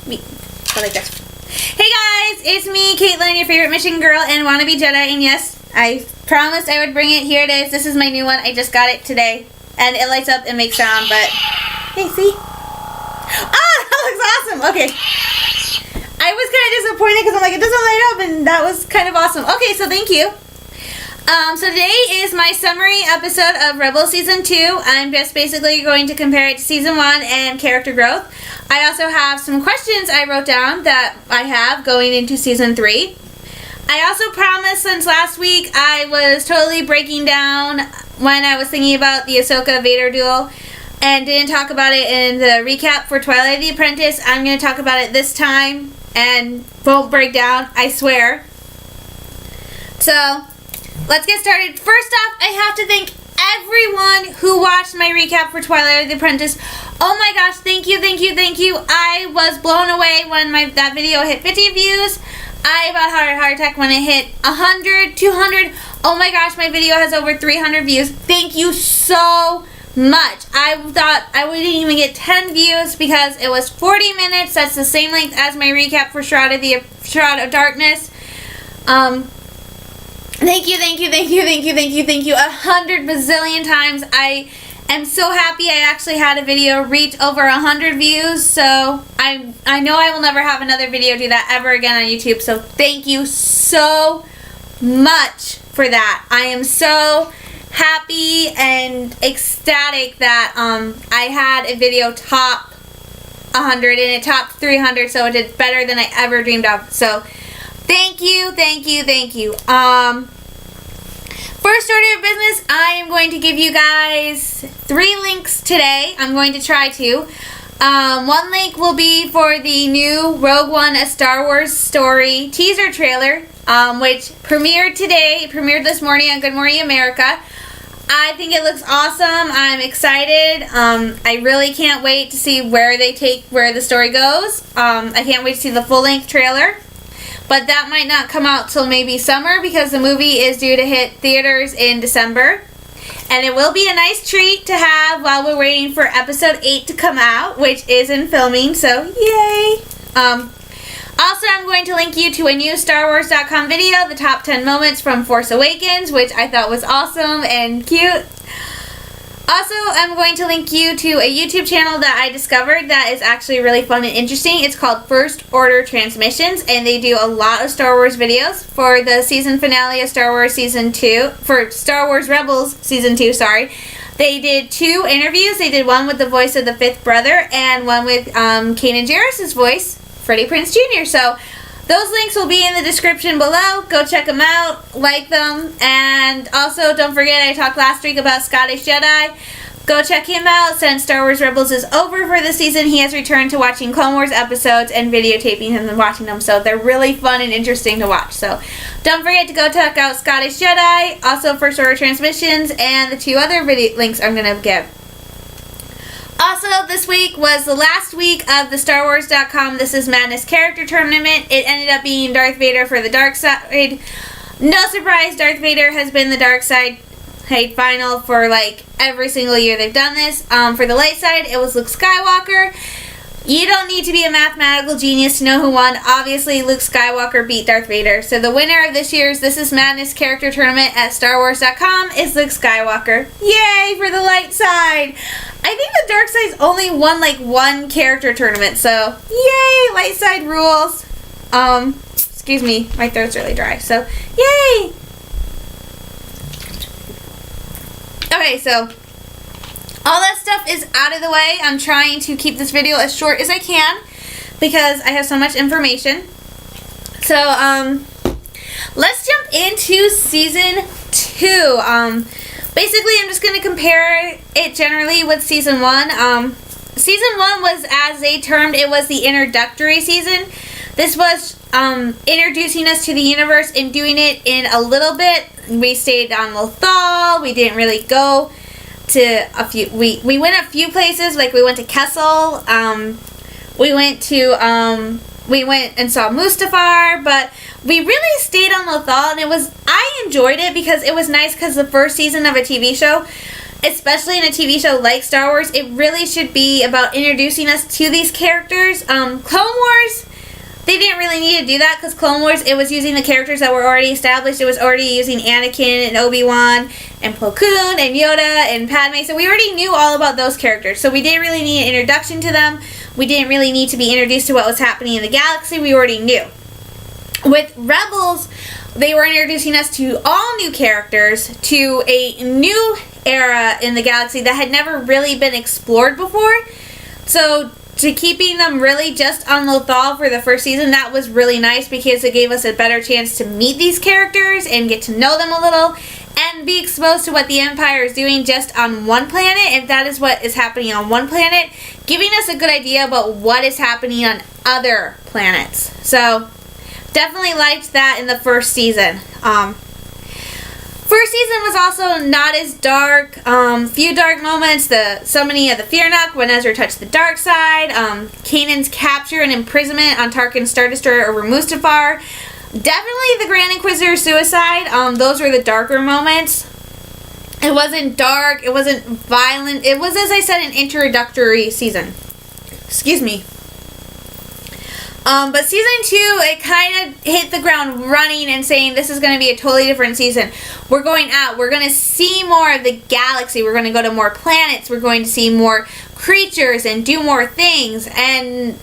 Go like this. Hey guys, it's me, Caitlin, your favorite mission girl and wannabe Jedi, and yes, I promised I would bring it. Here it is. This is my new one. I just got it today, and it lights up and makes sound, but hey, see? Ah, that looks awesome. Okay. I was kind of disappointed because I'm like, it doesn't light up, and that was kind of awesome. Okay, so thank you. So today is my summary episode of Rebels Season 2. I'm just basically going to compare it to Season 1 and character growth. I also have some questions I wrote down that I have going into Season 3. I also promised, since last week I was totally breaking down when I was thinking about the Ahsoka-Vader duel and didn't talk about it in the recap for Twilight the Apprentice. I'm going to talk about it this time and won't break down, I swear. So, let's get started. First off, I have to thank everyone who watched my recap for Twilight the Apprentice. Oh my gosh, thank you, thank you, thank you. I was blown away when that video hit 50 views. I about had a heart attack when it hit 100, 200. Oh my gosh, my video has over 300 views. Thank you so much. I thought I wouldn't even get 10 views because it was 40 minutes. That's the same length as my recap for Shroud of Darkness. Thank you, thank you, thank you, thank you, thank you, thank you 100 bazillion times. I am so happy I actually had a video reach over 100 views, so I know I will never have another video do that ever again on YouTube, so thank you so much for that. I am so happy and ecstatic that I had a video top 100 and it topped 300, so it did better than I ever dreamed of. So thank you, thank you, thank you. First order of business, I am going to give you guys 3 links today. I'm going to try to. One link will be for the new Rogue One, A Star Wars Story teaser trailer, which premiered today. It premiered this morning on Good Morning America. I think it looks awesome. I'm excited. I really can't wait to see where the story goes. I can't wait to see the full-length trailer. But that might not come out till maybe summer because the movie is due to hit theaters in December. And it will be a nice treat to have while we're waiting for episode 8 to come out, which is in filming, so yay! Also, I'm going to link you to a new StarWars.com video, the top 10 moments from Force Awakens, which I thought was awesome and cute. Also, I'm going to link you to a YouTube channel that I discovered that is actually really fun and interesting. It's called First Order Transmissions, and they do a lot of Star Wars videos for the season finale of Star Wars Season 2, for Star Wars Rebels Season 2, sorry. They did 2 interviews. They did one with the voice of the 5th brother and one with Kanan Jarrus' voice, Freddie Prinze Jr. So those links will be in the description below. Go check them out, like them, and also don't forget I talked last week about Scottish Jedi. Go check him out. Since Star Wars Rebels is over for the season, he has returned to watching Clone Wars episodes and videotaping them and watching them, so they're really fun and interesting to watch. So don't forget to go check out Scottish Jedi, also First Order Transmissions, and the 2 other video links I'm going to give. Also, this week was the last week of the StarWars.com This Is Madness character tournament. It ended up being Darth Vader for the dark side. No surprise, Darth Vader has been the dark side final for like every single year they've done this. For the light side, it was Luke Skywalker. You don't need to be a mathematical genius to know who won. Obviously, Luke Skywalker beat Darth Vader. So the winner of this year's This Is Madness character tournament at StarWars.com is Luke Skywalker. Yay for the light side! I think the dark side's only won like 1 character tournament, so yay! Light side rules. Excuse me, my throat's really dry, so yay! Okay, so all that stuff is out of the way. I'm trying to keep this video as short as I can because I have so much information. So, let's jump into Season 2. Basically, I'm just going to compare it generally with Season 1. Season 1 was, as they termed, it was the introductory season. This was introducing us to the universe and doing it in a little bit. We stayed on Lothal. We didn't really go to a few. We went a few places, like we went to Kessel. We went and saw Mustafar, but we really stayed on Lothal, and I enjoyed it because it was nice because the first season of a TV show, especially in a TV show like Star Wars, it really should be about introducing us to these characters. Clone Wars they didn't really need to do that because Clone Wars, it was using the characters that were already established. It was already using Anakin and Obi-Wan and Plo Koon and Yoda and Padme. So we already knew all about those characters. So we didn't really need an introduction to them. We didn't really need to be introduced to what was happening in the galaxy. We already knew. With Rebels, they were introducing us to all new characters, to a new era in the galaxy that had never really been explored before. So to keeping them really just on Lothal for the first season, that was really nice because it gave us a better chance to meet these characters and get to know them a little and be exposed to what the Empire is doing just on one planet, if that is what is happening on one planet, giving us a good idea about what is happening on other planets. So definitely liked that in the first season. First season was also not as dark. Few dark moments. The summoning of the Fearnuk when Ezra touched the dark side. Kanan's capture and imprisonment on Tarkin's Star Destroyer over Mustafar. Definitely the Grand Inquisitor's suicide. Those were the darker moments. It wasn't dark. It wasn't violent. It was, as I said, an introductory season. Excuse me. But season 2, it kind of hit the ground running and saying this is going to be a totally different season. We're going out. We're going to see more of the galaxy. We're going to go to more planets. We're going to see more creatures and do more things. And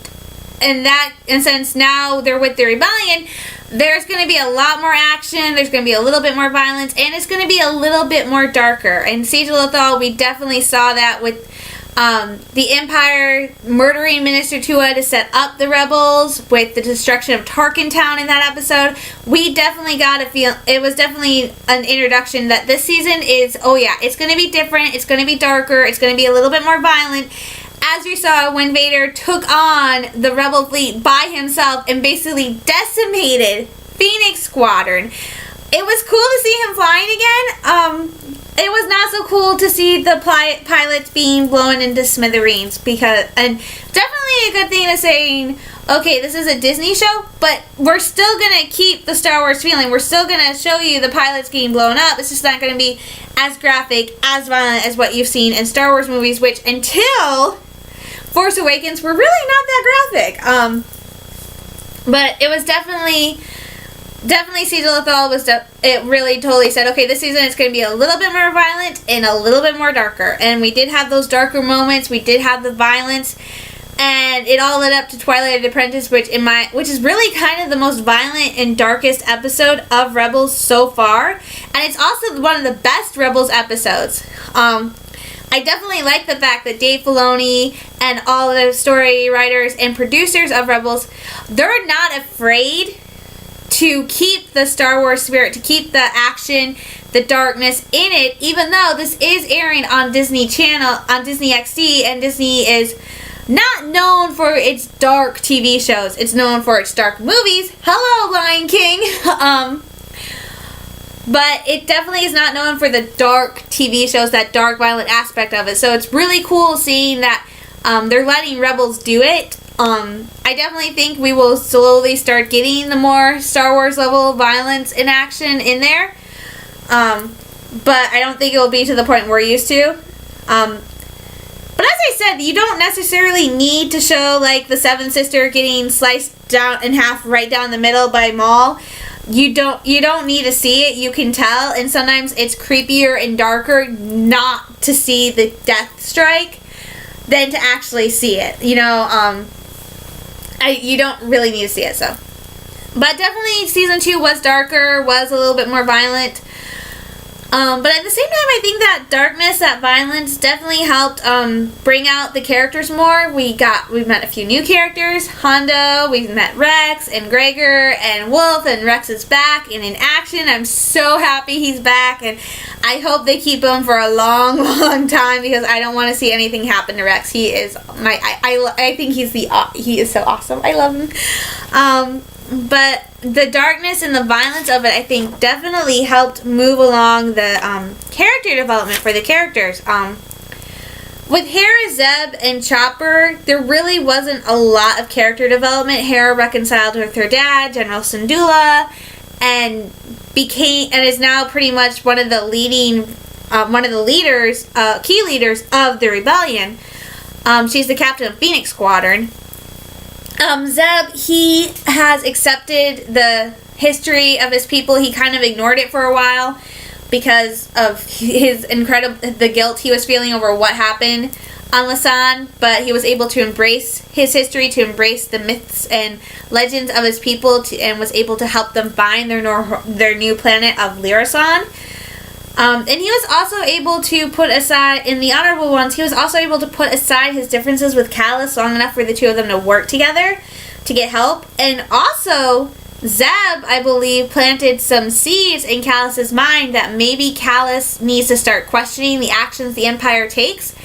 that, and since now they're with the rebellion, there's going to be a lot more action. There's going to be a little bit more violence. And it's going to be a little bit more darker. In Siege of Lothal, we definitely saw that with the Empire murdering Minister Tua to set up the rebels, with the destruction of Tarkin Town in that episode. We definitely got a feel. It was definitely an introduction that this season is, oh yeah, it's going to be different. It's going to be darker. It's going to be a little bit more violent. As we saw when Vader took on the rebel fleet by himself and basically decimated Phoenix Squadron. It was cool to see him flying again. It was not so cool to see the pilots being blown into smithereens, and definitely a good thing to saying, okay, this is a Disney show, but we're still going to keep the Star Wars feeling. We're still going to show you the pilots getting blown up. It's just not going to be as graphic, as violent as what you've seen in Star Wars movies, which until Force Awakens were really not that graphic. But it was definitely Siege of Lothal it really totally said, okay, this season it's going to be a little bit more violent and a little bit more darker. And we did have those darker moments. We did have the violence. And it all led up to Twilight of the Apprentice, which is really kind of the most violent and darkest episode of Rebels so far. And it's also one of the best Rebels episodes. I definitely like the fact that Dave Filoni and all the story writers and producers of Rebels, they're not afraid to keep the Star Wars spirit, to keep the action, the darkness in it, even though this is airing on Disney Channel, on Disney XD, and Disney is not known for its dark TV shows. It's known for its dark movies. Hello, Lion King. But it definitely is not known for the dark TV shows, that dark, violent aspect of it. So it's really cool seeing that they're letting Rebels do it. I definitely think we will slowly start getting the more Star Wars level violence and action in there. But I don't think it will be to the point we're used to. But as I said, you don't necessarily need to show like the Seventh Sister getting sliced down in half right down the middle by Maul. You don't need to see it. You can tell, and sometimes it's creepier and darker not to see the death strike than to actually see it. You know, you don't really need to see it. So, but definitely season 2 was darker, was a little bit more violent. But at the same time, I think that darkness, that violence definitely helped bring out the characters more. We've met a few new characters. Hondo, we've met Rex and Gregor and Wolf, and Rex is back and in action. I'm so happy he's back, and I hope they keep him for a long, long time because I don't want to see anything happen to Rex. He is I think he is so awesome. I love him. But the darkness and the violence of it, I think, definitely helped move along the character development for the characters. With Hera, Zeb, and Chopper, there really wasn't a lot of character development. Hera reconciled with her dad, General Syndulla, and is now pretty much one of the key leaders of the rebellion. She's the captain of Phoenix Squadron. Zeb, he has accepted the history of his people. He kind of ignored it for a while because of the guilt he was feeling over what happened on Lasan, but he was able to embrace his history, to embrace the myths and legends of his people, and was able to help them find their new planet of Lyrasan. And he was also able to put aside, in the honorable ones, he was also able to put aside his differences with Callus long enough for the two of them to work together to get help. And also, Zeb, I believe, planted some seeds in Callus's mind that maybe Callus needs to start questioning the actions the Empire takes.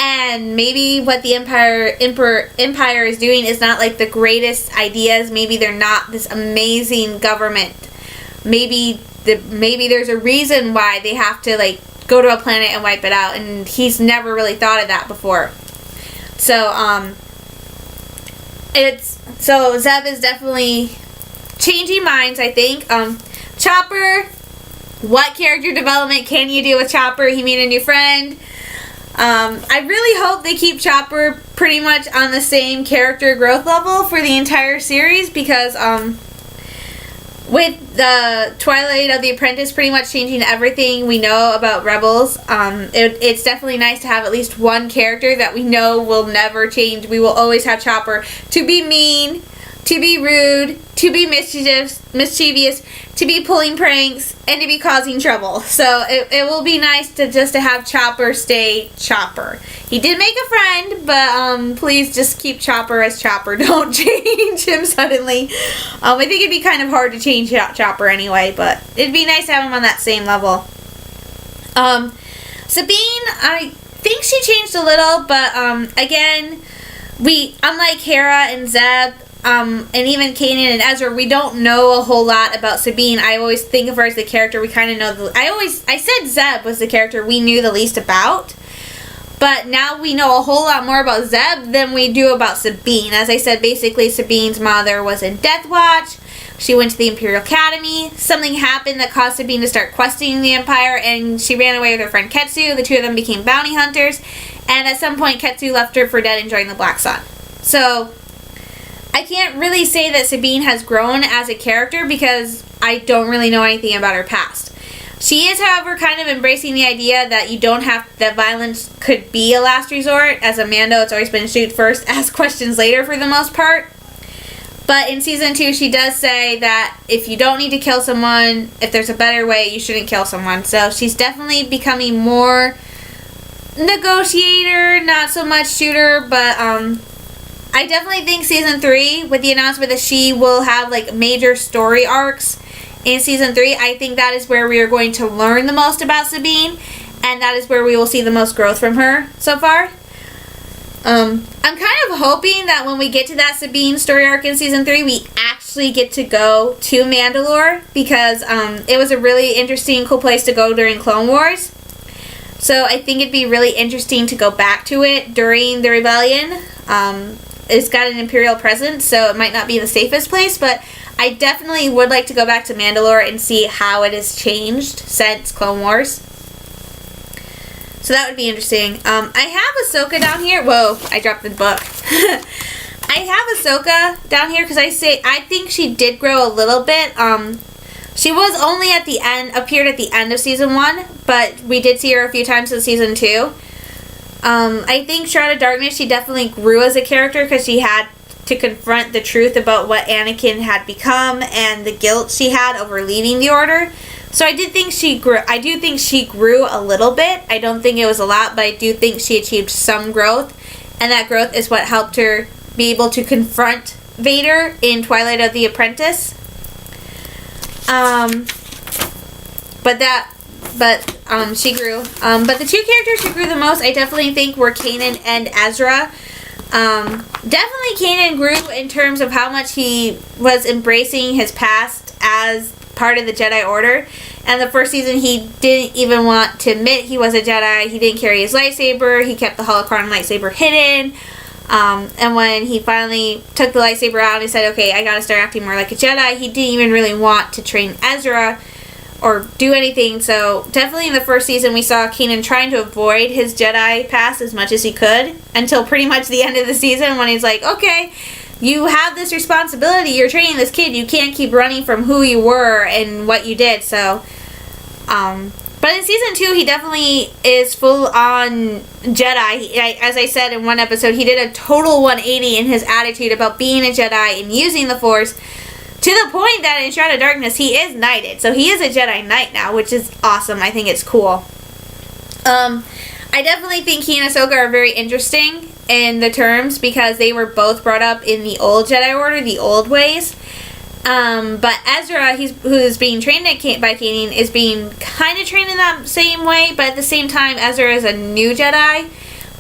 And maybe what the Empire is doing is not like the greatest ideas. Maybe they're not this amazing government. Maybe there's a reason why they have to like go to a planet and wipe it out, and he's never really thought of that before. So Zeb is definitely changing minds, I think. Chopper, what character development can you do with Chopper? He made a new friend. I really hope they keep Chopper pretty much on the same character growth level for the entire series, because with the Twilight of the Apprentice pretty much changing everything we know about Rebels, it's definitely nice to have at least one character that we know will never change. We will always have Chopper to be mean, to be rude, to be mischievous, to be pulling pranks, and to be causing trouble. So it will be nice to have Chopper stay Chopper. He did make a friend, but please just keep Chopper as Chopper. Don't change him suddenly. I think it'd be kind of hard to change Chopper anyway, but it'd be nice to have him on that same level. Sabine, I think she changed a little, but again, unlike Hera and Zeb, and even Kanan and Ezra, we don't know a whole lot about Sabine. I always think of her as the character we kind of know. I said Zeb was the character we knew the least about. But now we know a whole lot more about Zeb than we do about Sabine. As I said, basically Sabine's mother was in Death Watch. She went to the Imperial Academy. Something happened that caused Sabine to start questioning the Empire, and she ran away with her friend Ketsu. The two of them became bounty hunters. And at some point, Ketsu left her for dead and joined the Black Sun. So I can't really say that Sabine has grown as a character because I don't really know anything about her past. She is, however, kind of embracing the idea that that violence could be a last resort. As a Mando, it's always been shoot first, ask questions later for the most part. But in Season 2, she does say that if you don't need to kill someone, if there's a better way, you shouldn't kill someone. So she's definitely becoming more negotiator, not so much shooter, but I definitely think Season 3, with the announcement that she will have like major story arcs in Season 3, I think that is where we are going to learn the most about Sabine, and that is where we will see the most growth from her so far. I'm kind of hoping that when we get to that Sabine story arc in Season 3, we actually get to go to Mandalore, because it was a really interesting, cool place to go during Clone Wars. So I think it'd be really interesting to go back to it during the Rebellion. It's got an Imperial presence, so it might not be the safest place, but I definitely would like to go back to Mandalore and see how it has changed since Clone Wars. So that would be interesting. I have Ahsoka down here. Whoa, I dropped the book. I have Ahsoka down here because I think she did grow a little bit. She was only appeared at the end of Season 1, but we did see her a few times in Season 2. I think Shroud of Darkness, she definitely grew as a character because she had to confront the truth about what Anakin had become and the guilt she had over leaving the Order. So I do think she grew a little bit. I don't think it was a lot, but I do think she achieved some growth, and that growth is what helped her be able to confront Vader in Twilight of the Apprentice. She grew. But the two characters who grew the most, I definitely think, were Kanan and Ezra. Definitely Kanan grew in terms of how much he was embracing his past as part of the Jedi Order. And the first season, he didn't even want to admit he was a Jedi. He didn't carry his lightsaber. He kept the holocron lightsaber hidden. And when he finally took the lightsaber out and said, okay, I gotta start acting more like a Jedi, he didn't even really want to train Ezra or do anything. So definitely in the first season, we saw Kanan trying to avoid his Jedi past as much as he could until pretty much the end of the season when he's like, okay, you have this responsibility. You're training this kid. You can't keep running from who you were and what you did. So, but in season 2, he definitely is full on Jedi. As I said in one episode, he did a total 180 in his attitude about being a Jedi and using the Force, to the point that in Shroud of Darkness, he is knighted. So he is a Jedi Knight now, which is awesome. I think it's cool. I definitely think he and Ahsoka are very interesting in the terms, because they were both brought up in the old Jedi Order, the old ways. But Ezra, who's being trained by Kanan, is being kind of trained in that same way, but at the same time, Ezra is a new Jedi,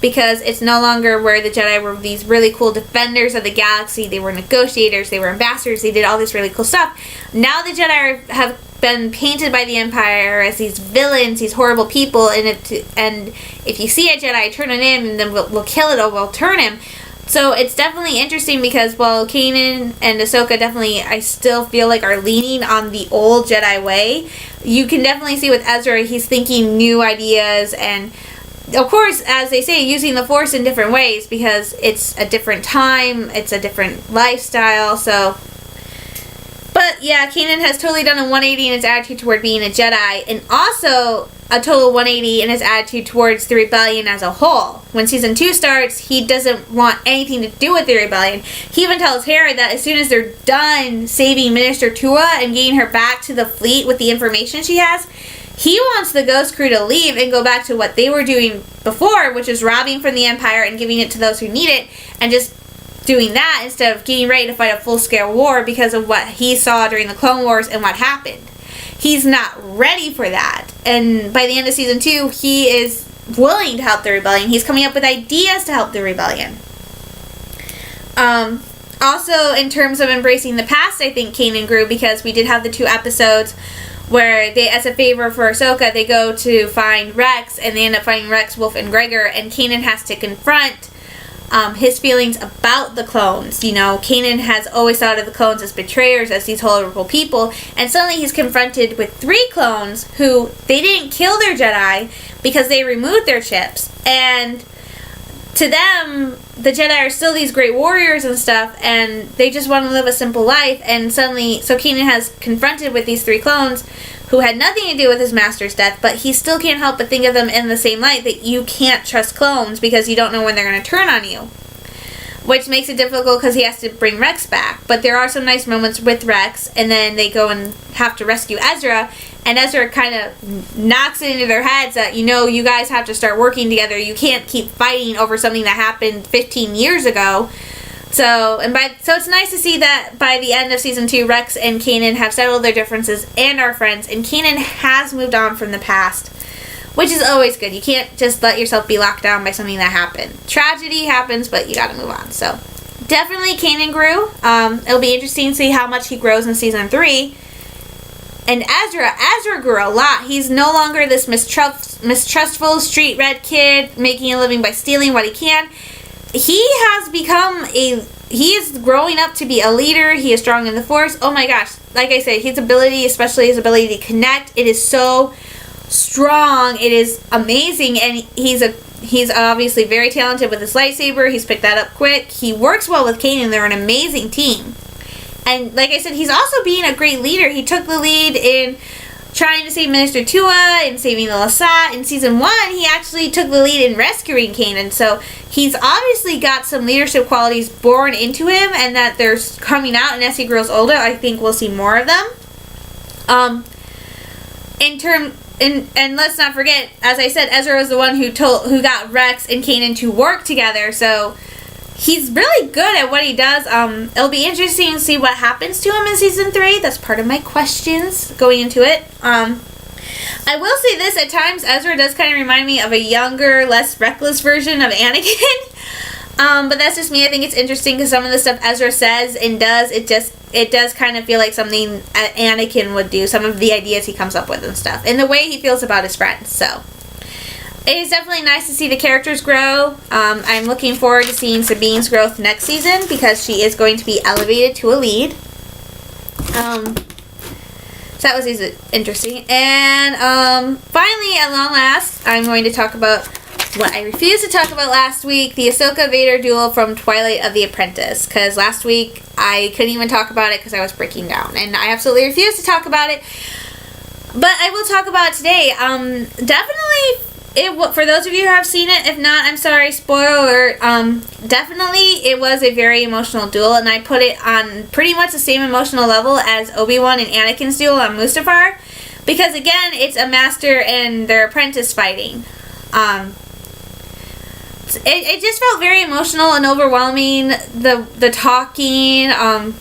because it's no longer where the Jedi were these really cool defenders of the galaxy. They were negotiators, they were ambassadors, they did all this really cool stuff. Now the Jedi have been painted by the Empire as these villains, these horrible people, and if you see a Jedi, turn it in, and then we'll kill it or we'll turn him. So it's definitely interesting, because while Kanan and Ahsoka definitely, I still feel like, are leaning on the old Jedi way, you can definitely see with Ezra, he's thinking new ideas, and of course, as they say, using the Force in different ways, because it's a different time, it's a different lifestyle, so. But yeah, Kanan has totally done a 180 in his attitude toward being a Jedi, and also a total 180 in his attitude towards the rebellion as a whole. When season 2 starts, he doesn't want anything to do with the rebellion. He even tells Hera that as soon as they're done saving Minister Tua and getting her back to the fleet with the information she has, he wants the Ghost Crew to leave and go back to what they were doing before, which is robbing from the Empire and giving it to those who need it, and just doing that instead of getting ready to fight a full-scale war, because of what he saw during the Clone Wars and what happened. He's not ready for that. And by the end of season 2, he is willing to help the rebellion. He's coming up with ideas to help the rebellion. Also, in terms of embracing the past, I think Kanan grew, because we did have the 2 episodes where they, as a favor for Ahsoka, they go to find Rex, and they end up finding Rex, Wolf, and Gregor, and Kanan has to confront his feelings about the clones. You know, Kanan has always thought of the clones as betrayers, as these horrible people, and suddenly he's confronted with 3 clones who, they didn't kill their Jedi because they removed their chips, and to them, the Jedi are still these great warriors and stuff, and they just want to live a simple life, and suddenly, so Kanan has confronted with these 3 clones who had nothing to do with his master's death, but he still can't help but think of them in the same light, that you can't trust clones because you don't know when they're going to turn on you. Which makes it difficult because he has to bring Rex back. But there are some nice moments with Rex, and then they go and have to rescue Ezra, and Ezra kind of knocks it into their heads that, you know, you guys have to start working together. You can't keep fighting over something that happened 15 years ago. So it's nice to see that by the end of season 2, Rex and Kanan have settled their differences and are friends, and Kanan has moved on from the past, which is always good. You can't just let yourself be locked down by something that happened. Tragedy happens, but you gotta move on. So definitely Kanan grew. It'll be interesting to see how much he grows in season 3. And Ezra grew a lot. He's no longer this mistrustful street red kid making a living by stealing what he can. He is growing up to be a leader. He is strong in the Force. Oh my gosh. Like I said, his ability, especially his ability to connect, it is so strong. It is amazing. And he's obviously very talented with his lightsaber. He's picked that up quick. He works well with Kanan. They're an amazing team. And like I said, he's also being a great leader. He took the lead in trying to save Minister Tua and saving the Lasat. In season 1, he actually took the lead in rescuing Kanan. So he's obviously got some leadership qualities born into him, and that they're coming out. And as he grows older, I think we'll see more of them. And let's not forget, as I said, Ezra was the one who got Rex and Kanan to work together. So he's really good at what he does. It'll be interesting to see what happens to him in season 3. That's part of my questions going into it. I will say this, at times Ezra does kind of remind me of a younger, less reckless version of Anakin. But that's just me. I think it's interesting because some of the stuff Ezra says and does, it does kind of feel like something Anakin would do. Some of the ideas he comes up with and stuff, and the way he feels about his friends. So it is definitely nice to see the characters grow. I'm looking forward to seeing Sabine's growth next season because she is going to be elevated to a lead. So that was interesting. And finally, at long last, I'm going to talk about what I refused to talk about last week, the Ahsoka Vader duel from Twilight of the Apprentice. Because last week I couldn't even talk about it because I was breaking down. And I absolutely refused to talk about it. But I will talk about it today. Definitely, for those of you who have seen it, if not, I'm sorry, spoiler alert. Definitely, it was a very emotional duel. And I put it on pretty much the same emotional level as Obi-Wan and Anakin's duel on Mustafar. Because again, it's a master and their apprentice fighting. It just felt very emotional and overwhelming. The talking, I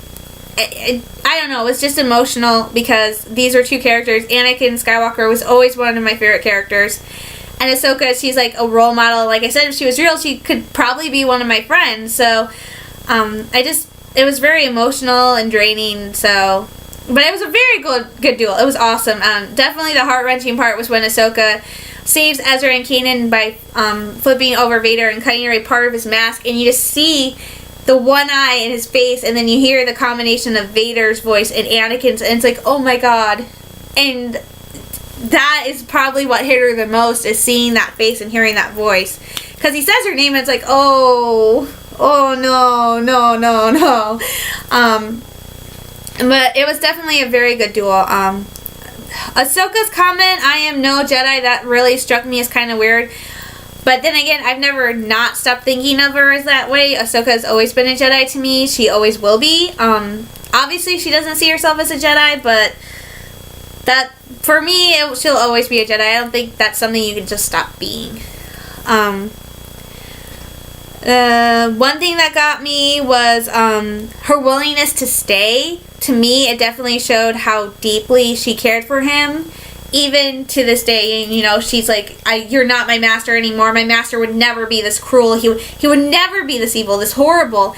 don't know, it was just emotional because these are two characters. Anakin Skywalker was always one of my favorite characters. And Ahsoka, she's like a role model. Like I said, if she was real, she could probably be one of my friends. So, it was very emotional and draining, so... But it was a very good duel. It was awesome. Definitely the heart-wrenching part was when Ahsoka saves Ezra and Kanan by flipping over Vader and cutting away part of his mask, and you just see the one eye in his face, and then you hear the combination of Vader's voice and Anakin's, and it's like, oh my god. And that is probably what hit her the most, is seeing that face and hearing that voice. Because he says her name, and it's like, oh no. But it was definitely a very good duel. Ahsoka's comment, I am no Jedi, that really struck me as kind of weird. But then again, I've never not stopped thinking of her as that way. Ahsoka has always been a Jedi to me. She always will be. Obviously, she doesn't see herself as a Jedi, but that, for me, she'll always be a Jedi. I don't think that's something you can just stop being. One thing that got me was her willingness to stay. To me, it definitely showed how deeply she cared for him, even to this day. And, you know, she's like, you're not my master anymore. My master would never be this cruel. He would never be this evil, this horrible.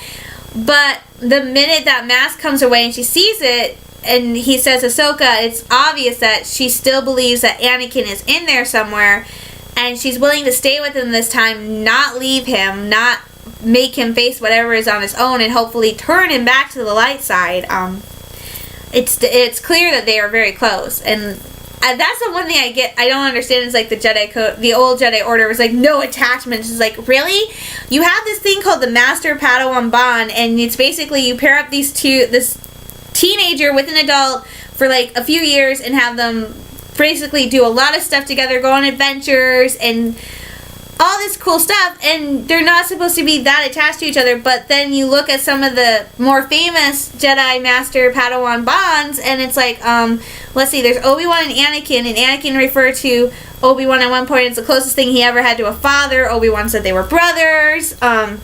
But the minute that mask comes away and she sees it, and he says, Ahsoka, it's obvious that she still believes that Anakin is in there somewhere, and she's willing to stay with him this time, not leave him, not make him face whatever is on his own, and hopefully turn him back to the light side. It's clear that they are very close, and that's the one thing I don't understand is like the Jedi code, the old Jedi Order was like no attachments. It's like, really? You have this thing called the Master Padawan bond, and it's basically you pair up this teenager with an adult for like a few years and have them basically do a lot of stuff together, go on adventures and all this cool stuff, and they're not supposed to be that attached to each other. But then you look at some of the more famous Jedi Master Padawan bonds, and it's like, let's see, there's Obi-Wan and Anakin referred to Obi-Wan at one point. It's the closest thing he ever had to a father. Obi-Wan said they were brothers. I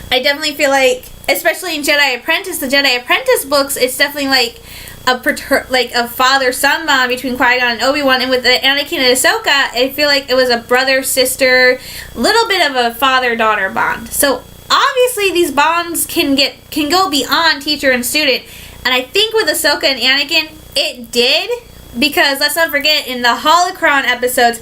definitely feel like, especially in Jedi Apprentice, the Jedi Apprentice books, it's definitely like a father-son bond between Qui-Gon and Obi-Wan, and with the Anakin and Ahsoka, I feel like it was a brother-sister, little bit of a father-daughter bond. So obviously these bonds can go beyond teacher and student, and I think with Ahsoka and Anakin, it did, because let's not forget, in the Holocron episodes,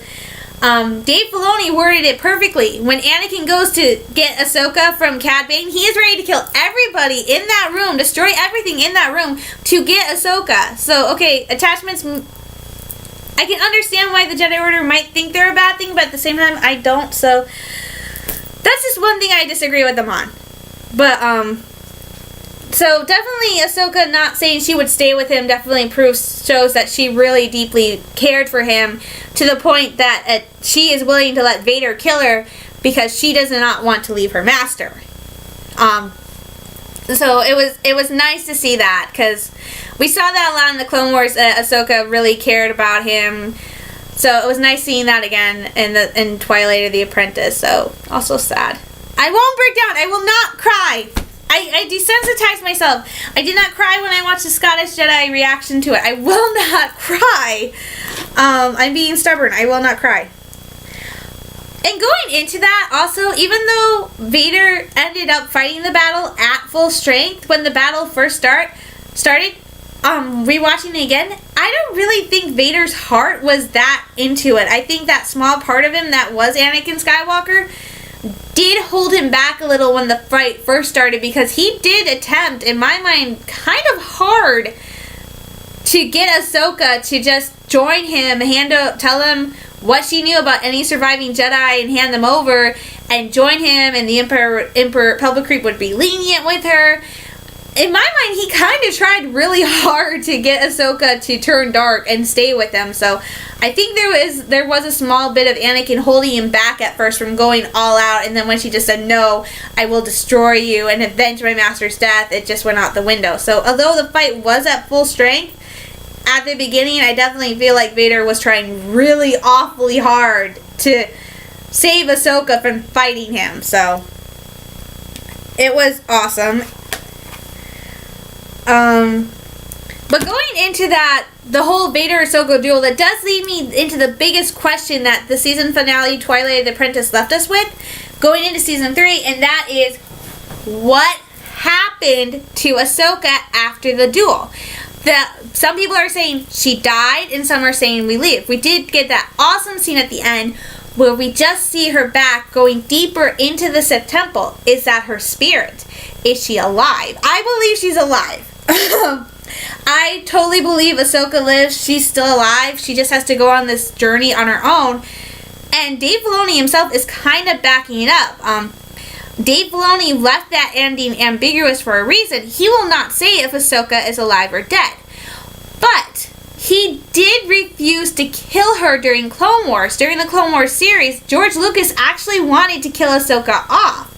Dave Filoni worded it perfectly. When Anakin goes to get Ahsoka from Cad Bane, he is ready to kill everybody in that room, destroy everything in that room to get Ahsoka. So, okay, attachments, I can understand why the Jedi Order might think they're a bad thing, but at the same time, I don't. So, that's just one thing I disagree with them on. But, so definitely Ahsoka not saying she would stay with him definitely shows that she really deeply cared for him, to the point that she is willing to let Vader kill her because she does not want to leave her master. So it was nice to see that, because we saw that a lot in the Clone Wars. Ahsoka really cared about him, so it was nice seeing that again in Twilight of the Apprentice. So also sad. I won't break down. I will not cry. I desensitized myself. I did not cry when I watched the Scottish Jedi reaction to it. I will not cry. I'm being stubborn. I will not cry. And going into that, also, even though Vader ended up fighting the battle at full strength when the battle first started, rewatching it again, I don't really think Vader's heart was that into it. I think that small part of him that was Anakin Skywalker did hold him back a little when the fight first started, because he did attempt, in my mind, kind of hard to get Ahsoka to just join him, tell him what she knew about any surviving Jedi and hand them over and join him, and the Emperor Palpatine would be lenient with her. In my mind, he kind of tried really hard to get Ahsoka to turn dark and stay with them. So I think there was a small bit of Anakin holding him back at first from going all out, and then when she just said, "No, I will destroy you and avenge my master's death," it just went out the window. So although the fight was at full strength at the beginning, I definitely feel like Vader was trying really awfully hard to save Ahsoka from fighting him. So it was awesome. But going into that, the whole Vader-Ahsoka duel, that does lead me into the biggest question that the season finale Twilight of the Apprentice left us with, going into season 3, and that is, what happened to Ahsoka after the duel? Some people are saying she died, and some are saying we live. We did get that awesome scene at the end where we just see her back going deeper into the Sith Temple. Is that her spirit? Is she alive? I believe she's alive. I totally believe Ahsoka lives. She's still alive. She just has to go on this journey on her own. And Dave Filoni himself is kind of backing it up. Dave Filoni left that ending ambiguous for a reason. He will not say if Ahsoka is alive or dead. But he did refuse to kill her during Clone Wars. During the Clone Wars series, George Lucas actually wanted to kill Ahsoka off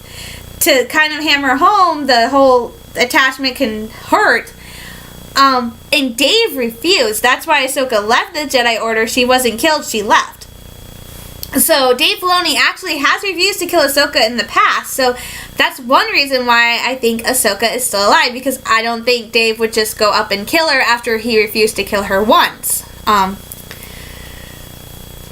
to kind of hammer home the whole attachment can hurt. And Dave refused. That's why Ahsoka left the Jedi Order. She wasn't killed, she left. So Dave Filoni actually has refused to kill Ahsoka in the past. So that's one reason why I think Ahsoka is still alive, because I don't think Dave would just go up and kill her after he refused to kill her once.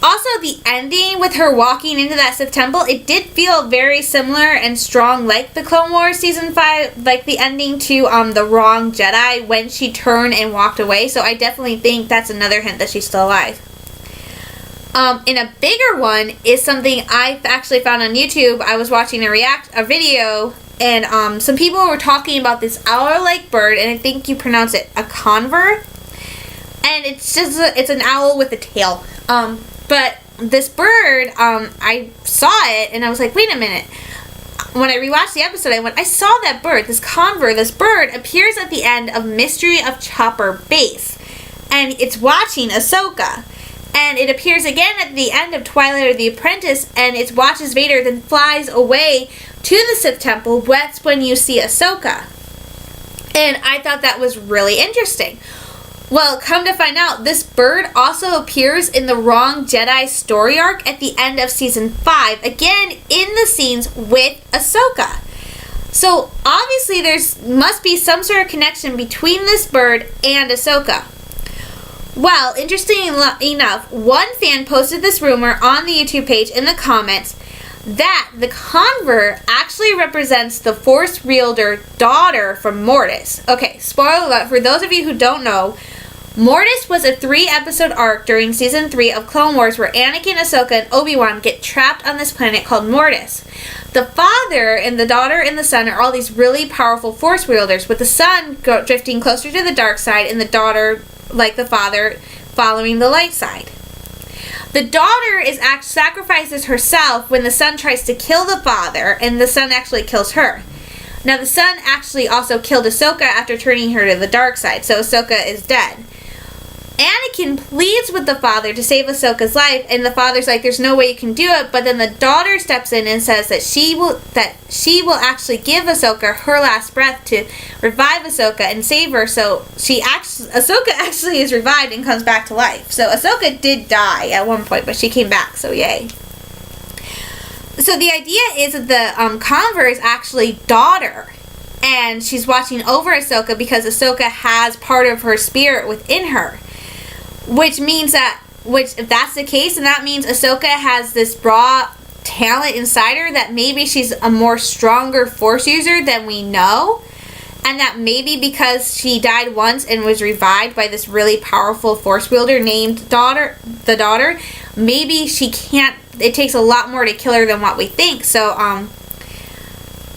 Also, the ending with her walking into that Sith Temple, it did feel very similar and strong like the Clone Wars Season 5, like the ending to The Wrong Jedi when she turned and walked away. So I definitely think that's another hint that she's still alive. And a bigger one is something I actually found on YouTube. I was watching a video, and some people were talking about this owl-like bird, and I think you pronounce it a conver. And it's just it's an owl with a tail. But this bird, I saw it, and I was like, wait a minute. When I rewatched the episode, I saw that bird, this conver, this bird appears at the end of Mystery of Chopper Base. And it's watching Ahsoka. And it appears again at the end of Twilight of the Apprentice, and it watches Vader, then flies away to the Sith Temple. That's when you see Ahsoka. And I thought that was really interesting. Well, come to find out, this bird also appears in the Wrong Jedi story arc at the end of Season 5, again in the scenes with Ahsoka. So, obviously there must be some sort of connection between this bird and Ahsoka. Well, interestingly enough, one fan posted this rumor on the YouTube page in the comments that the conver actually represents the Force wielder daughter from Mortis. Okay, spoiler alert, for those of you who don't know, Mortis was a 3-episode arc during Season 3 of Clone Wars where Anakin, Ahsoka, and Obi-Wan get trapped on this planet called Mortis. The father and the daughter and the son are all these really powerful Force wielders, with the son drifting closer to the dark side and the daughter, like the father, following the light side. The daughter sacrifices herself when the son tries to kill the father, and the son actually kills her. Now, the son actually also killed Ahsoka after turning her to the dark side, so Ahsoka is dead. Anakin pleads with the father to save Ahsoka's life, and the father's like, there's no way you can do it, but then the daughter steps in and says that she will actually give Ahsoka her last breath to revive Ahsoka and save her, so Ahsoka actually is revived and comes back to life. So Ahsoka did die at one point, but she came back, so yay. So the idea is that the conver is actually daughter, and she's watching over Ahsoka because Ahsoka has part of her spirit within her. Which means if that's the case, then that means Ahsoka has this raw talent inside her that maybe she's a more stronger Force user than we know. And that maybe because she died once and was revived by this really powerful Force wielder named the daughter, maybe she can't, it takes a lot more to kill her than what we think. So,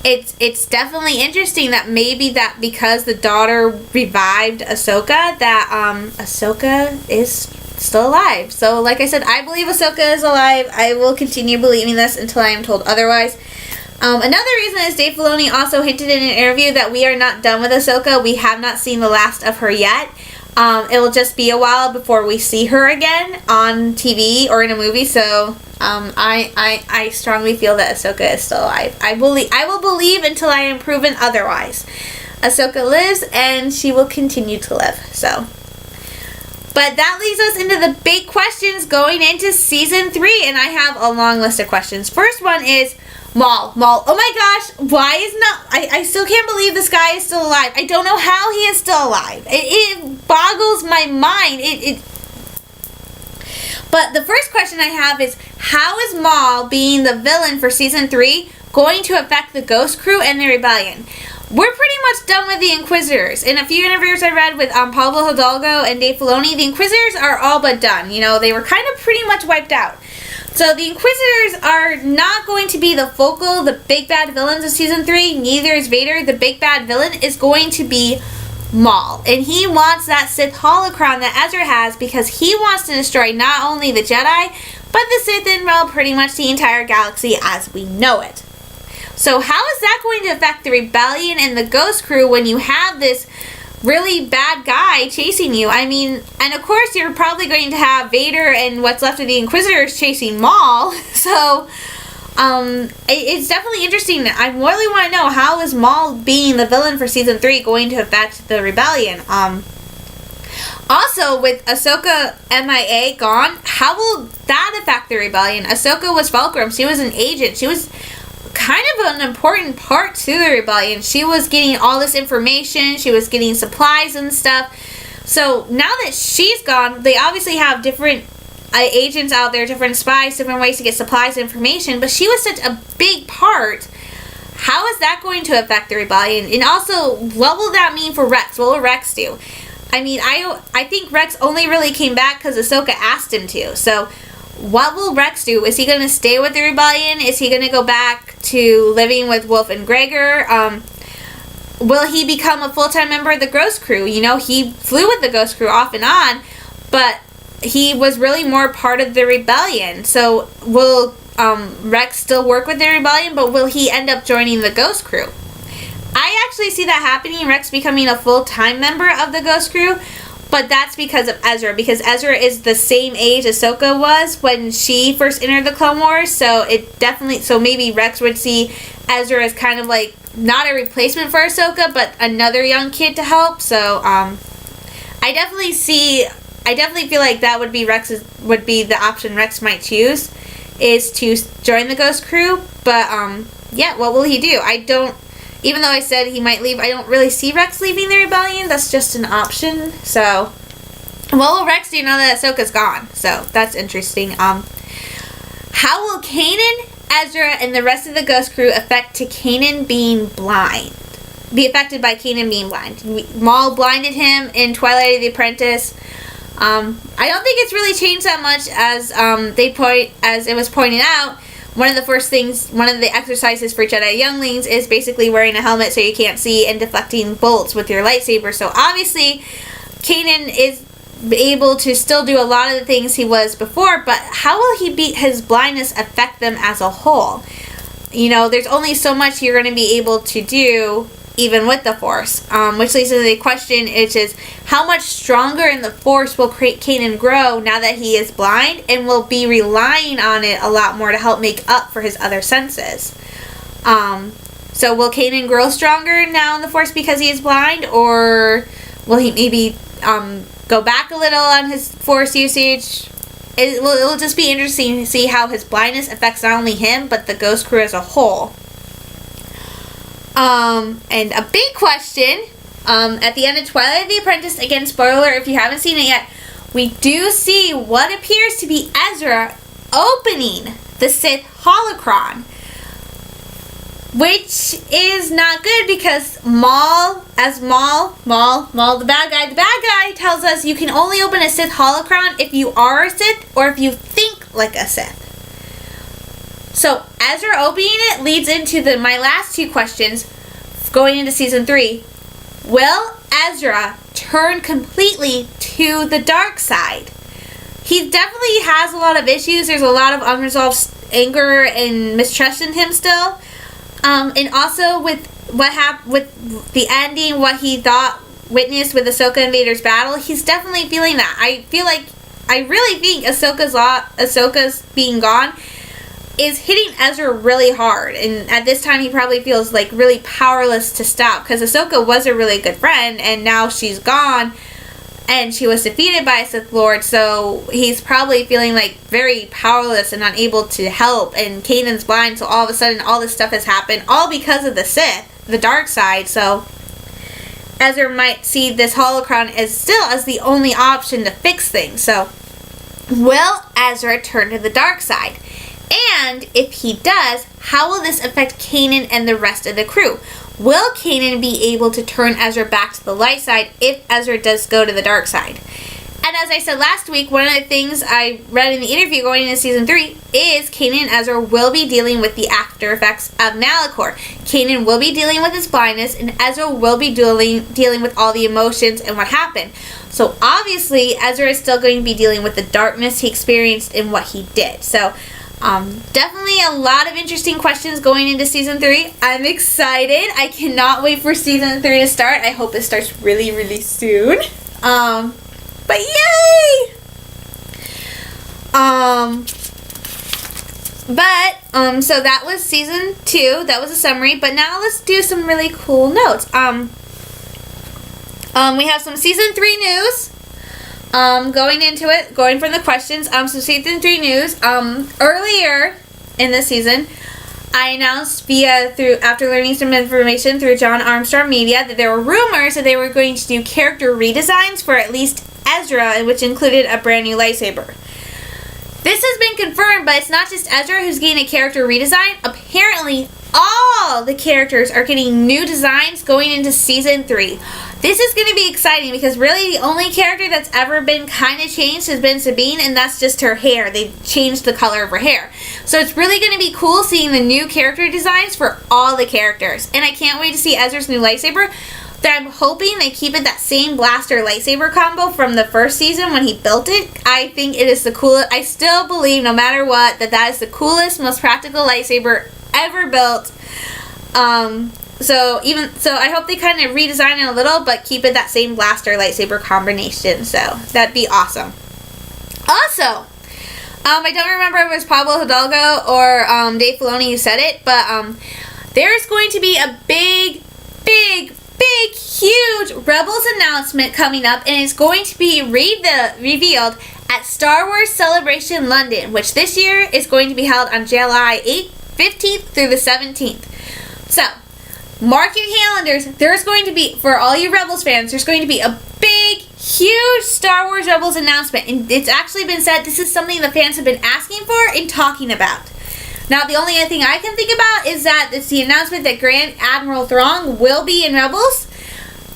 It's definitely interesting that maybe because the daughter revived Ahsoka, that Ahsoka is still alive. So, like I said, I believe Ahsoka is alive. I will continue believing this until I am told otherwise. Another reason is Dave Filoni also hinted in an interview that we are not done with Ahsoka. We have not seen the last of her yet. It will just be a while before we see her again on TV or in a movie. So I strongly feel that Ahsoka is still alive. I will believe until I am proven otherwise. Ahsoka lives and she will continue to live. So. But that leads us into the big questions going into season 3, and I have a long list of questions. First one is Maul. Oh my gosh, why is not... I still can't believe this guy is still alive. I don't know how he is still alive. It boggles my mind. But the first question I have is, how is Maul, being the villain for season 3, going to affect the Ghost Crew and the Rebellion? We're pretty much done with the Inquisitors. In a few interviews I read with Pablo Hidalgo and Dave Filoni, the Inquisitors are all but done. You know, they were kind of pretty much wiped out. So the Inquisitors are not going to be the big bad villains of season 3. Neither is Vader. The big bad villain is going to be Maul. And he wants that Sith holocron that Ezra has because he wants to destroy not only the Jedi, but the Sith and, well, pretty much the entire galaxy as we know it. So how is that going to affect the Rebellion and the Ghost Crew when you have this really bad guy chasing you? I mean, and of course you're probably going to have Vader and what's left of the Inquisitors chasing Maul. So it's definitely interesting. I really want to know, how is Maul, being the villain for season 3, going to affect the Rebellion? Also, with Ahsoka MIA gone, how will that affect the Rebellion? Ahsoka was Fulcrum. She was an agent. She was kind of an important part to the Rebellion. She was getting all this information. She was getting supplies and stuff. So now that she's gone, they obviously have different agents out there, different spies, different ways to get supplies and information. But she was such a big part. How is that going to affect the Rebellion? And also, what will that mean for Rex? What will Rex do? I mean, I think Rex only really came back because Ahsoka asked him to. So what will Rex do? Is he going to stay with the Rebellion? Is he going to go back to living with Wolf and Gregor? Will he become a full-time member of the Ghost Crew? You know, he flew with the Ghost Crew off and on, but he was really more part of the Rebellion. So will Rex still work with the Rebellion, but will he end up joining the Ghost Crew? I actually see that happening, Rex becoming a full-time member of the Ghost Crew. But that's because of Ezra, because Ezra is the same age Ahsoka was when she first entered the Clone Wars, so maybe Rex would see Ezra as kind of like, not a replacement for Ahsoka, but another young kid to help. So, I definitely feel like that would be the option Rex might choose, is to join the Ghost Crew. But, yeah, what will he do? Even though I said he might leave, I don't really see Rex leaving the Rebellion. That's just an option. So, what will Rex do now that Ahsoka's gone? So, that's interesting. How will Kanan, Ezra, and the rest of the Ghost Crew be affected by Kanan being blind? Maul blinded him in Twilight of the Apprentice. I don't think it's really changed that much as it was pointed out. One of the exercises for Jedi younglings is basically wearing a helmet so you can't see and deflecting bolts with your lightsaber. So obviously, Kanan is able to still do a lot of the things he was before, but how will his blindness affect them as a whole? You know, there's only so much you're going to be able to do even with the Force, which leads to the question, which is, how much stronger in the Force will Kanan grow now that he is blind, and will be relying on it a lot more to help make up for his other senses? So will Kanan grow stronger now in the Force because he is blind, or will he maybe go back a little on his Force usage? It'll just be interesting to see how his blindness affects not only him, but the Ghost Crew as a whole. And a big question, at the end of Twilight of the Apprentice, again, spoiler if you haven't seen it yet, we do see what appears to be Ezra opening the Sith holocron, which is not good because Maul, the bad guy tells us you can only open a Sith holocron if you are a Sith or if you think like a Sith. So Ezra opening it leads into my last two questions going into season 3. Will Ezra turn completely to the dark side? he definitely has a lot of issues. There's a lot of unresolved anger and mistrust in him still. And also with what happened with the ending, what he witnessed with Ahsoka and Vader's battle, he's definitely feeling that. I really think Ahsoka's being gone is hitting Ezra really hard, and at this time he probably feels like really powerless to stop, because Ahsoka was a really good friend and now she's gone and she was defeated by a Sith Lord, so he's probably feeling like very powerless and unable to help, and Kanan's blind, so all of a sudden all this stuff has happened, all because of the Sith, the dark side. So Ezra might see this holocron as the only option to fix things. So will Ezra turn to the dark side? And if he does, how will this affect Kanan and the rest of the crew? Will Kanan be able to turn Ezra back to the light side if Ezra does go to the dark side? And as I said last week, one of the things I read in the interview going into season 3 is Kanan and Ezra will be dealing with the after effects of Malachor. Kanan will be dealing with his blindness, and Ezra will be dealing with all the emotions and what happened. So obviously, Ezra is still going to be dealing with the darkness he experienced and what he did. So definitely a lot of interesting questions going into season 3. I'm excited. I cannot wait for season 3 to start. I hope it starts really, really soon. But yay! So that was season 2. That was a summary. But now let's do some really cool notes. We have some season 3 news. Going from the questions. So season 3 news. Earlier in this season, I announced after learning some information through John Armstrong Media, that there were rumors that they were going to do character redesigns for at least Ezra, which included a brand new lightsaber. This has been confirmed, but it's not just Ezra who's getting a character redesign. Apparently, all the characters are getting new designs going into season 3. This is going to be exciting because really the only character that's ever been kind of changed has been Sabine, and that's just her hair. They changed the color of her hair. So it's really going to be cool seeing the new character designs for all the characters. And I can't wait to see Ezra's new lightsaber. That I'm hoping they keep it that same blaster lightsaber combo from the first season when he built it. I think it is the coolest. I still believe, no matter what, that is the coolest, most practical lightsaber ever built. So I hope they kind of redesign it a little, but keep it that same blaster lightsaber combination. So that'd be awesome. Also, I don't remember if it was Pablo Hidalgo or Dave Filoni who said it, but there's going to be a big, huge Rebels announcement coming up, and it's going to be revealed at Star Wars Celebration London, which this year is going to be held on July 15th through the 17th. So, mark your calendars. There's going to be, for all you Rebels fans, there's going to be a big, huge Star Wars Rebels announcement, and it's actually been said this is something the fans have been asking for and talking about. Now, the only other thing I can think about is that it's the announcement that Grand Admiral Thrawn will be in Rebels.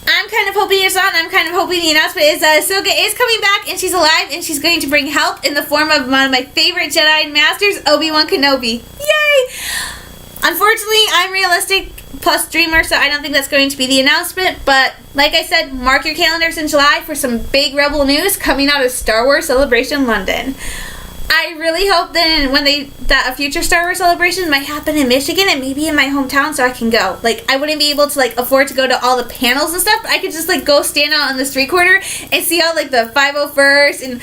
I'm kind of hoping it's not. I'm kind of hoping the announcement is that Ahsoka is coming back and she's alive and she's going to bring help in the form of one of my favorite Jedi Masters, Obi-Wan Kenobi. Yay! Unfortunately, I'm realistic plus dreamer, so I don't think that's going to be the announcement. But like I said, mark your calendars in July for some big Rebel news coming out of Star Wars Celebration London. I really hope that a future Star Wars celebration might happen in Michigan and maybe in my hometown so I can go. Like, I wouldn't be able to, afford to go to all the panels and stuff, but I could just, go stand out on the street corner and see all, the 501st and,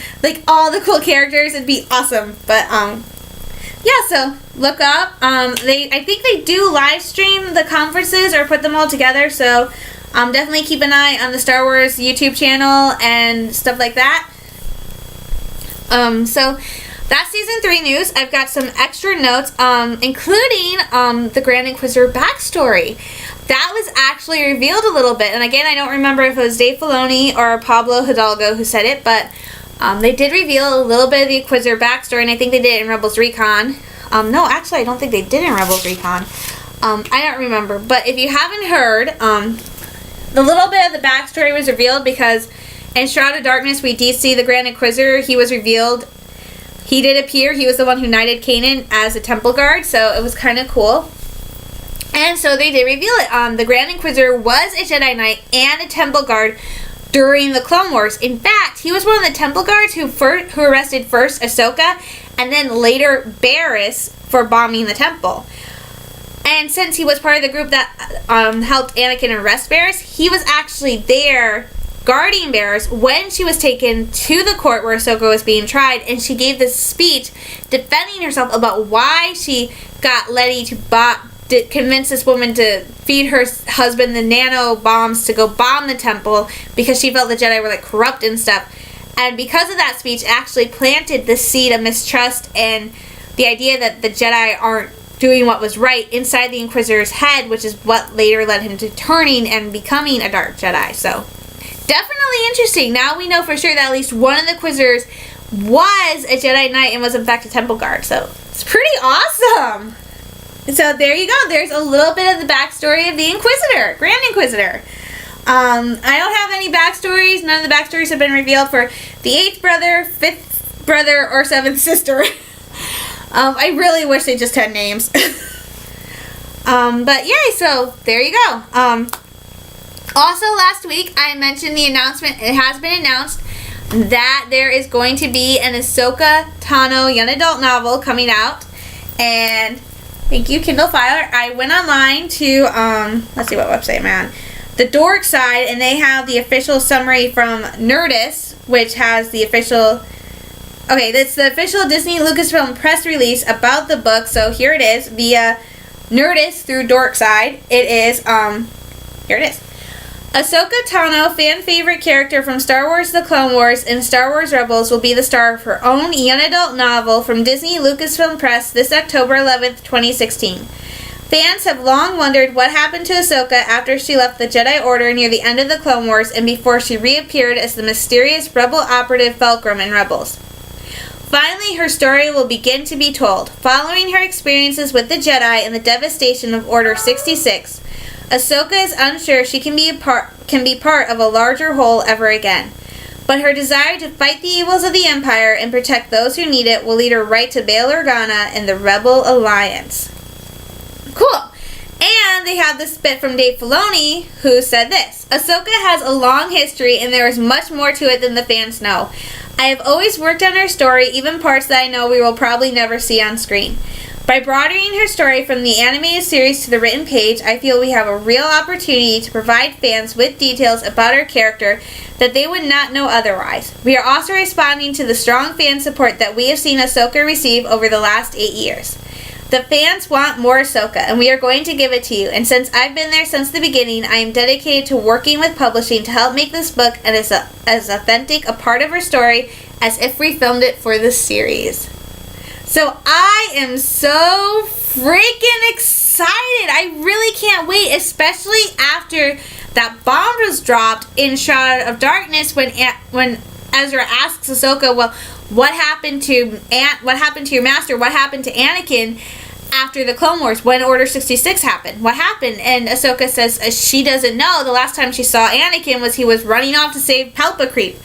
all the cool characters. It'd be awesome. But, yeah, so look up. I think they do live stream the conferences or put them all together, so definitely keep an eye on the Star Wars YouTube channel and stuff like that. So that's season 3 news. I've got some extra notes, including the Grand Inquisitor backstory. That was actually revealed a little bit, and again, I don't remember if it was Dave Filoni or Pablo Hidalgo who said it, but they did reveal a little bit of the Inquisitor backstory, and I think they did it in Rebels Recon. No, actually, I don't think they did in Rebels Recon. I don't remember, but if you haven't heard, the little bit of the backstory was revealed because in Shroud of Darkness, we did see the Grand Inquisitor. He was revealed. He did appear. He was the one who knighted Kanan as a temple guard, so it was kind of cool. And so they did reveal it. The Grand Inquisitor was a Jedi Knight and a temple guard during the Clone Wars. In fact, he was one of the Temple Guards who arrested first Ahsoka and then later Barriss for bombing the temple. And since he was part of the group that helped Anakin arrest Barriss, he was actually there guarding Barriss when she was taken to the court where Ahsoka was being tried, and she gave this speech defending herself about why she got Letty to convince this woman to feed her husband the nano bombs to go bomb the temple because she felt the Jedi were like corrupt and stuff. And because of that speech, actually planted the seed of mistrust and the idea that the Jedi aren't doing what was right inside the Inquisitor's head, which is what later led him to turning and becoming a Dark Jedi. So, definitely interesting. Now we know for sure that at least one of the Inquisitors was a Jedi Knight and was in fact a Temple Guard. So, it's pretty awesome. So, there you go. There's a little bit of the backstory of the Inquisitor, Grand Inquisitor. I don't have any backstories. None of the backstories have been revealed for the 8th brother, 5th brother, or 7th sister. I really wish they just had names. But yay, so there you go. Also last week I mentioned the announcement, it has been announced that there is going to be an Ahsoka Tano young adult novel coming out. And thank you, Kindle Fire. I went online to, let's see what website I'm on. The Dork Side, and they have the official summary from Nerdist, which has the official... Okay, that's the official Disney Lucasfilm press release about the book. So here it is via Nerdist through Dorkside. It is, here it is. Ahsoka Tano, fan favorite character from Star Wars The Clone Wars and Star Wars Rebels, will be the star of her own young adult novel from Disney Lucasfilm Press this October 11th, 2016. Fans have long wondered what happened to Ahsoka after she left the Jedi Order near the end of the Clone Wars and before she reappeared as the mysterious rebel operative Fulcrum in Rebels. Finally, her story will begin to be told. Following her experiences with the Jedi and the devastation of Order 66, Ahsoka is unsure she can be part of a larger whole ever again. But her desire to fight the evils of the Empire and protect those who need it will lead her right to Bail Organa and the Rebel Alliance. Cool. And they have this bit from Dave Filoni, who said this. Ahsoka has a long history and there is much more to it than the fans know. I have always worked on her story, even parts that I know we will probably never see on screen. By broadening her story from the animated series to the written page, I feel we have a real opportunity to provide fans with details about her character that they would not know otherwise. We are also responding to the strong fan support that we have seen Ahsoka receive over the last 8 years. The fans want more Ahsoka, and we are going to give it to you. And since I've been there since the beginning, I am dedicated to working with publishing to help make this book as authentic a part of her story as if we filmed it for the series. So I am so freaking excited. I really can't wait, especially after that bomb was dropped in Shroud of Darkness when Ezra asks Ahsoka, well, what happened to your master? What happened to Anakin after the Clone Wars when Order 66 happened? What happened? And Ahsoka says she doesn't know. The last time she saw Anakin was he was running off to save Palpatine,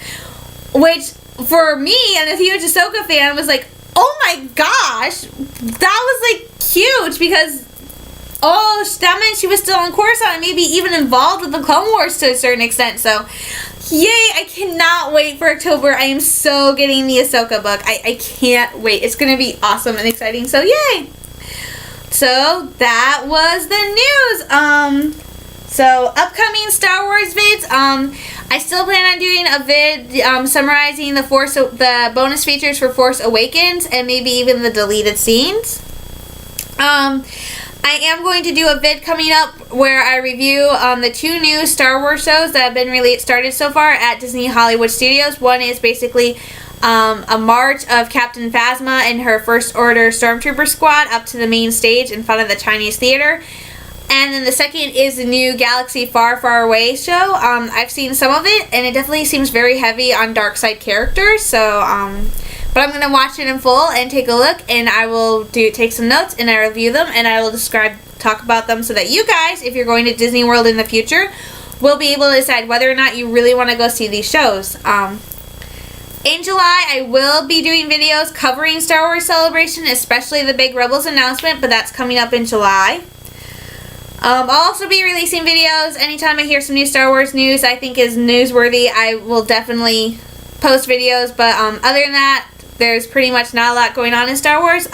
which for me and a huge Ahsoka fan was like, oh my gosh, that was like huge because that meant she was still on Coruscant and maybe even involved with the Clone Wars to a certain extent. So yay, I cannot wait for October. I am so getting the Ahsoka book. I can't wait. It's going to be awesome and exciting. So yay. So that was the news. So upcoming Star Wars vids. I still plan on doing a vid summarizing the bonus features for Force Awakens and maybe even the deleted scenes. I am going to do a vid coming up where I review the 2 new Star Wars shows that have been started so far at Disney Hollywood Studios. One is basically a march of Captain Phasma and her First Order Stormtrooper squad up to the main stage in front of the Chinese theater. And then the second is the new Galaxy Far, Far Away show. I've seen some of it, and it definitely seems very heavy on dark side characters. So, but I'm going to watch it in full and take a look, and I will take some notes, and I review them, and I will talk about them so that you guys, if you're going to Disney World in the future, will be able to decide whether or not you really want to go see these shows. In July, I will be doing videos covering Star Wars Celebration, especially the big Rebels announcement, but that's coming up in July. I'll also be releasing videos anytime I hear some new Star Wars news I think is newsworthy. I will definitely post videos, but other than that, there's pretty much not a lot going on in Star Wars.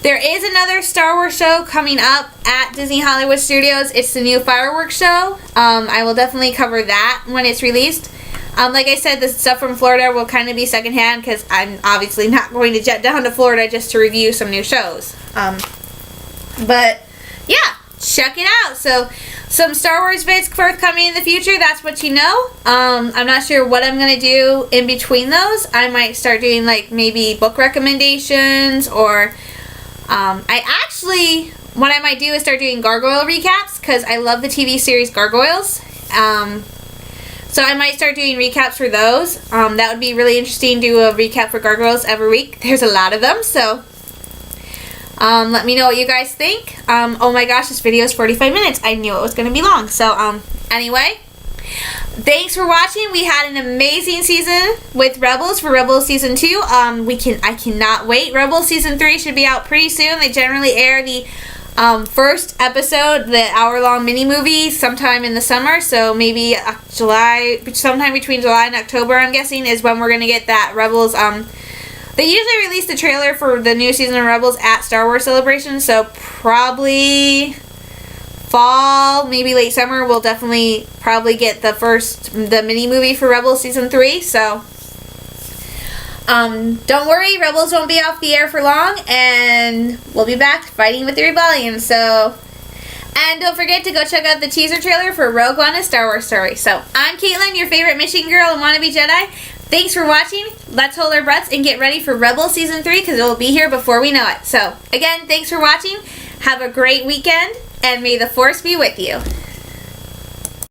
There is another Star Wars show coming up at Disney Hollywood Studios. It's the new fireworks show. I will definitely cover that when it's released. Like I said, the stuff from Florida will kind of be secondhand because I'm obviously not going to jet down to Florida just to review some new shows. But yeah, check it out. So some Star Wars vids forthcoming in the future. That's what you know. I'm not sure what I'm going to do in between those. I might start doing like maybe book recommendations, or what I might do is start doing Gargoyle recaps because I love the TV series Gargoyles. So I might start doing recaps for those. That would be really interesting, do a recap for Gargoyles every week. There's a lot of them, so let me know what you guys think. Oh my gosh, this video is 45 minutes. I knew it was going to be long. So anyway, thanks for watching. We had an amazing season with Rebels for Rebels Season 2. I cannot wait. Rebels Season 3 should be out pretty soon. They generally air the first episode, the hour-long mini-movie, sometime in the summer. So maybe sometime between July and October, I'm guessing, is when we're going to get that Rebels. They usually release the trailer for the new season of Rebels at Star Wars Celebration, so probably fall, maybe late summer, we'll definitely probably get the mini-movie for Rebels Season 3, so don't worry, Rebels won't be off the air for long, and we'll be back fighting with the Rebellion, so... And don't forget to go check out the teaser trailer for Rogue One: A Star Wars Story. So, I'm Caitlin, your favorite Michigan girl and wannabe Jedi. Thanks for watching. Let's hold our breaths and get ready for Rebels Season 3 because it will be here before we know it. So, again, thanks for watching. Have a great weekend, and may the Force be with you.